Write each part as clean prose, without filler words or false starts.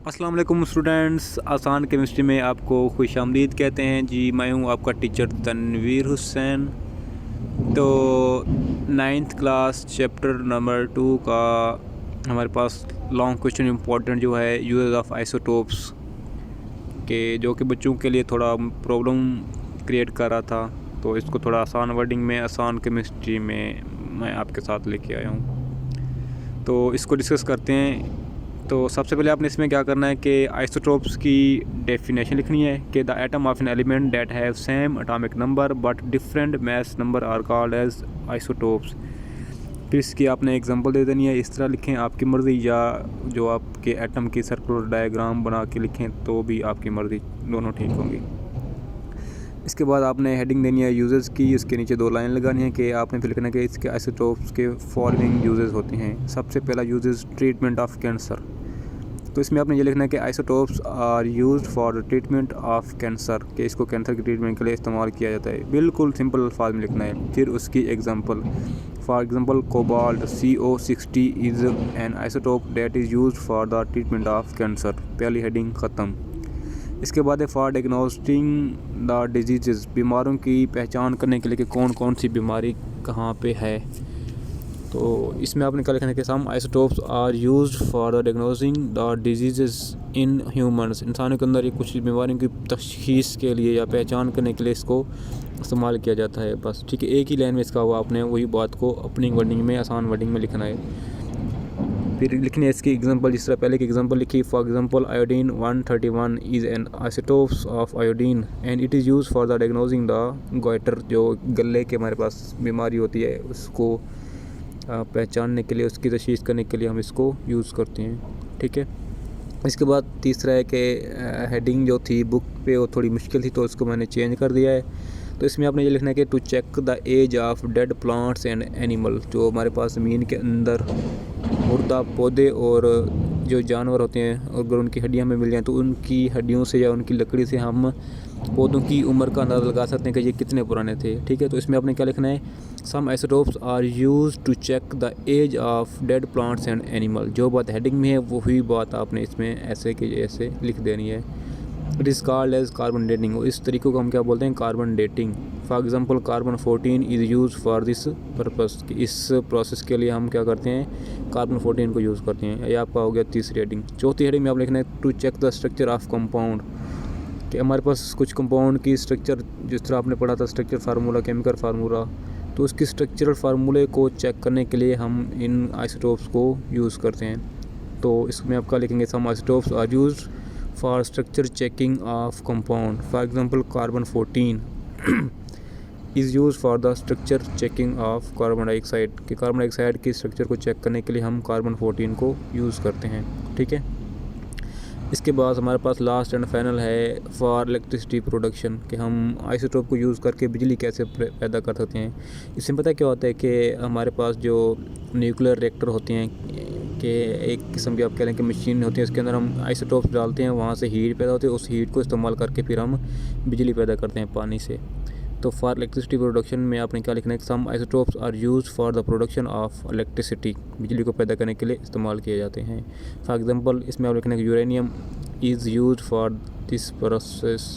अस्सलाम वालेकुम स्टूडेंट्स, आसान केमिस्ट्री में आपको खुशामदीद कहते हैं जी। मैं हूं आपका टीचर तनवीर हुसैन। तो 9th क्लास चैप्टर नंबर 2 का हमारे पास लॉन्ग क्वेश्चन इम्पोर्टेंट जो है यूज़ ऑफ आइसोटोप्स के, जो कि बच्चों के लिए थोड़ा प्रॉब्लम क्रिएट कर रहा था। तो इसको थोड़ा आसान वर्डिंग में, आसान केमिस्ट्री में मैं आपके साथ लेके आया हूँ। तो इसको डिस्कस करते हैं। तो सबसे पहले आपने इसमें क्या करना है कि आइसोटोप्स की डेफिनेशन लिखनी है कि the atom of an element that have same atomic number but different mass number are called as isotopes. फिर इसकी आपने एग्जांपल दे देनी है। इस तरह लिखें आपकी मर्ज़ी, या जो आपके एटम की सर्कुलर डायग्राम बना के लिखें तो भी आपकी मर्ज़ी, दोनों ठीक होंगी। इसके बाद आपने हेडिंग देनी है यूजेस की। उसके नीचे 2 लाइन लगानी है कि आपने फिर लिखना है कि इसके आइसोटोप्स के फॉलोइंग यूजेस होते हैं। सबसे पहला यूजेस ट्रीटमेंट ऑफ कैंसर। तो इसमें आपने ये लिखना है कि isotopes are used for the treatment of cancer, कि इसको कैंसर की ट्रीटमेंट के लिए इस्तेमाल किया जाता है। बिल्कुल सिंपल अल्फाज में लिखना है। फिर उसकी example, for example cobalt CO60 is an isotope that is used for the treatment of cancer. पहली हेडिंग ख़त्म। इसके बाद है फॉर डायग्नोस्टिंग द डिजीज़, बीमारों की पहचान करने के लिए कि कौन कौन सी बीमारी कहाँ पे है। तो इसमें आपने क्या लिखना है कि some isotopes are used for the diagnosing the disease in humans, इंसानों के अंदर ये कुछ बीमारियों की तशखीस के लिए या पहचान करने के लिए इसको इस्तेमाल किया जाता है। बस ठीक है, एक ही लाइन में इसका हुआ, आपने वही बात को अपनी वर्डिंग में, आसान वर्डिंग में लिखना है। फिर लिखनी है इसकी एग्जांपल। जिस तरह पहले की एग्जांपल लिखी, for example iodine 131 is an isotopes of iodine and it is used for the diagnosing the goitre, जो गले के हमारे पास बीमारी होती है उसको पहचानने के लिए, उसकी तशखीस करने के लिए हम इसको यूज़ करते हैं। ठीक है। इसके बाद तीसरा है कि हेडिंग जो थी बुक पे वो थोड़ी मुश्किल थी, तो उसको मैंने चेंज कर दिया है। तो इसमें आपने ये लिखना है कि to check the age of dead plants and animal, जो हमारे पास ज़मीन के अंदर मुर्दा पौधे और जो जानवर होते हैं, और अगर उनकी हड्डियाँ हमें मिल जाएँ तो उनकी हड्डियों से या उनकी लकड़ी से हम पौधों की उम्र का अंदाज़ा लगा सकते हैं कि ये कितने पुराने थे। ठीक है। तो इसमें आपने क्या लिखना है, some isotopes are used to check the age of dead plants and animal. जो बात हेडिंग में है वही बात आपने इसमें ऐसे के ऐसे लिख देनी है। It is called as carbon dating, इस तरीक़े को हम क्या बोलते हैं, carbon dating. For example carbon 14 is use for this purpose, इस प्रोसेस के लिए हम क्या करते हैं, कार्बन 14 को यूज़ करते हैं। ये आपका हो गया तीसरी हेडिंग। चौथी हेडिंग में आप लिखना है to check the structure of compound, कि हमारे पास कुछ कंपाउंड की स्ट्रक्चर, जिस तरह आपने पढ़ा था स्ट्रक्चर फार्मूला, केमिकल फार्मूला, तो उसकी स्ट्रक्चरल फार्मूले को चेक करने के लिए हम इन आइसोटोप्स को यूज़ करते हैं। तो इसमें आपका लिखेंगे some isotopes are used for structure checking of compound. For example carbon 14 is use for the structure checking of carbon dioxide, कि कार्बन डाइऑक्साइड की स्ट्रक्चर को चेक करने के लिए हम कार्बन 14 को यूज़ करते हैं। ठीक है। इसके बाद हमारे पास लास्ट एंड फाइनल है फॉर इलेक्ट्रिसिटी प्रोडक्शन, कि हम आइसोटोप को यूज़ करके बिजली कैसे पैदा कर सकते हैं। इसमें पता क्या होता है कि हमारे पास जो न्यूक्लियर रिएक्टर होते हैं, कि एक किस्म की आप कह लें कि मशीन होती है, इसके अंदर हम आइसोटोप्स डालते हैं, वहाँ से हीट पैदा होती है, उस हीट को इस्तेमाल करके फिर हम बिजली पैदा करते हैं पानी से। तो फॉर इलेक्ट्रिसिटी प्रोडक्शन में आपने क्या लिखना है, some isotopes are used for the production of electricity, बिजली को पैदा करने के लिए इस्तेमाल किए जाते हैं। फॉर एग्जांपल इसमें आप लिखना है कि uranium is used for this process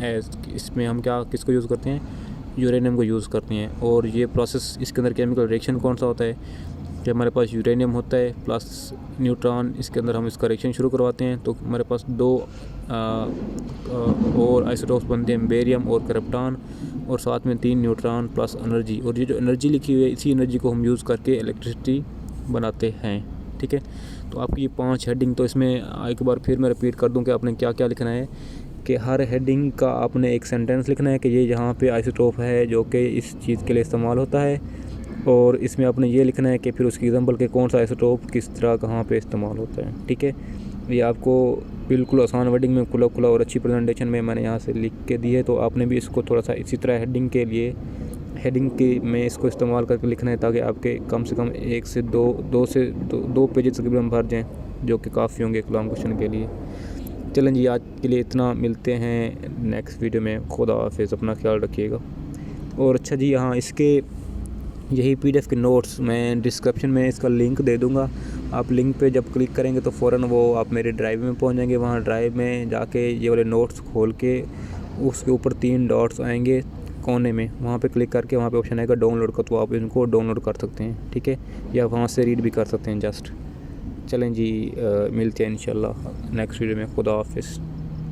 as, इसमें हम क्या किसको यूज़ करते हैं, यूरेनियम को यूज़ करते हैं। और ये प्रोसेस, इसके अंदर केमिकल रिएक्शन कौन सा होता है, कि हमारे पास यूरेनियम होता है प्लस न्यूट्रॉन, इसके अंदर हम इसका रिएक्शन शुरू करवाते हैं। तो हमारे पास 2 और आइसोटोप्स बनते हैं, बेरियम और क्रिप्टॉन, और साथ में 3 न्यूट्रॉन प्लस एनर्जी। और ये जो एनर्जी लिखी हुई है, इसी एनर्जी को हम यूज़ करके इलेक्ट्रिसिटी बनाते हैं। ठीक है। तो आपकी ये 5 हेडिंग, तो इसमें एक बार फिर मैं रिपीट कर दूं कि आपने क्या क्या लिखना है, कि हर हेडिंग का आपने एक सेंटेंस लिखना है कि ये यहाँ पे आइसोटोप है जो कि इस चीज़ के लिए इस्तेमाल होता है, और इसमें आपने ये लिखना है कि फिर उसकी एग्जांपल के कौन सा आइसोटोप किस तरह कहाँ पे इस्तेमाल होता है। ठीक है। ये आपको बिल्कुल आसान वर्डिंग में, खुला खुला और अच्छी प्रेजेंटेशन में मैंने यहाँ से लिख के दी है। तो आपने भी इसको थोड़ा सा इसी तरह हेडिंग के लिए, हेडिंग के में इसको इस्तेमाल करके लिखना है, ताकि आपके कम से कम 1 से 2 पेजेस तकरीबन भर जाएँ, जो कि काफ़ी होंगे एक लॉन्ग क्वेश्चन के लिए। चलें जी, आज के लिए इतना, मिलते हैं नेक्स्ट वीडियो में। खुदा हाफिज़, अपना ख्याल रखिएगा। और अच्छा जी, हाँ, इसके यही PDF के नोट्स मैं डिस्क्रिप्शन में इसका लिंक दे दूँगा, आप लिंक पे जब क्लिक करेंगे तो फ़ौरन वो आप मेरे ड्राइव में पहुंच जाएंगे। वहाँ ड्राइव में जाके ये वाले नोट्स खोल के उसके ऊपर 3 डॉट्स आएंगे कोने में, वहाँ पे क्लिक करके वहाँ पे ऑप्शन आएगा डाउनलोड का, तो आप इनको डाउनलोड कर सकते हैं, ठीक है, या वहाँ से रीड भी कर सकते हैं जस्ट। चलें जी, मिलते हैं इंशाल्लाह नेक्स्ट वीडियो में। खुदा हाफिज़।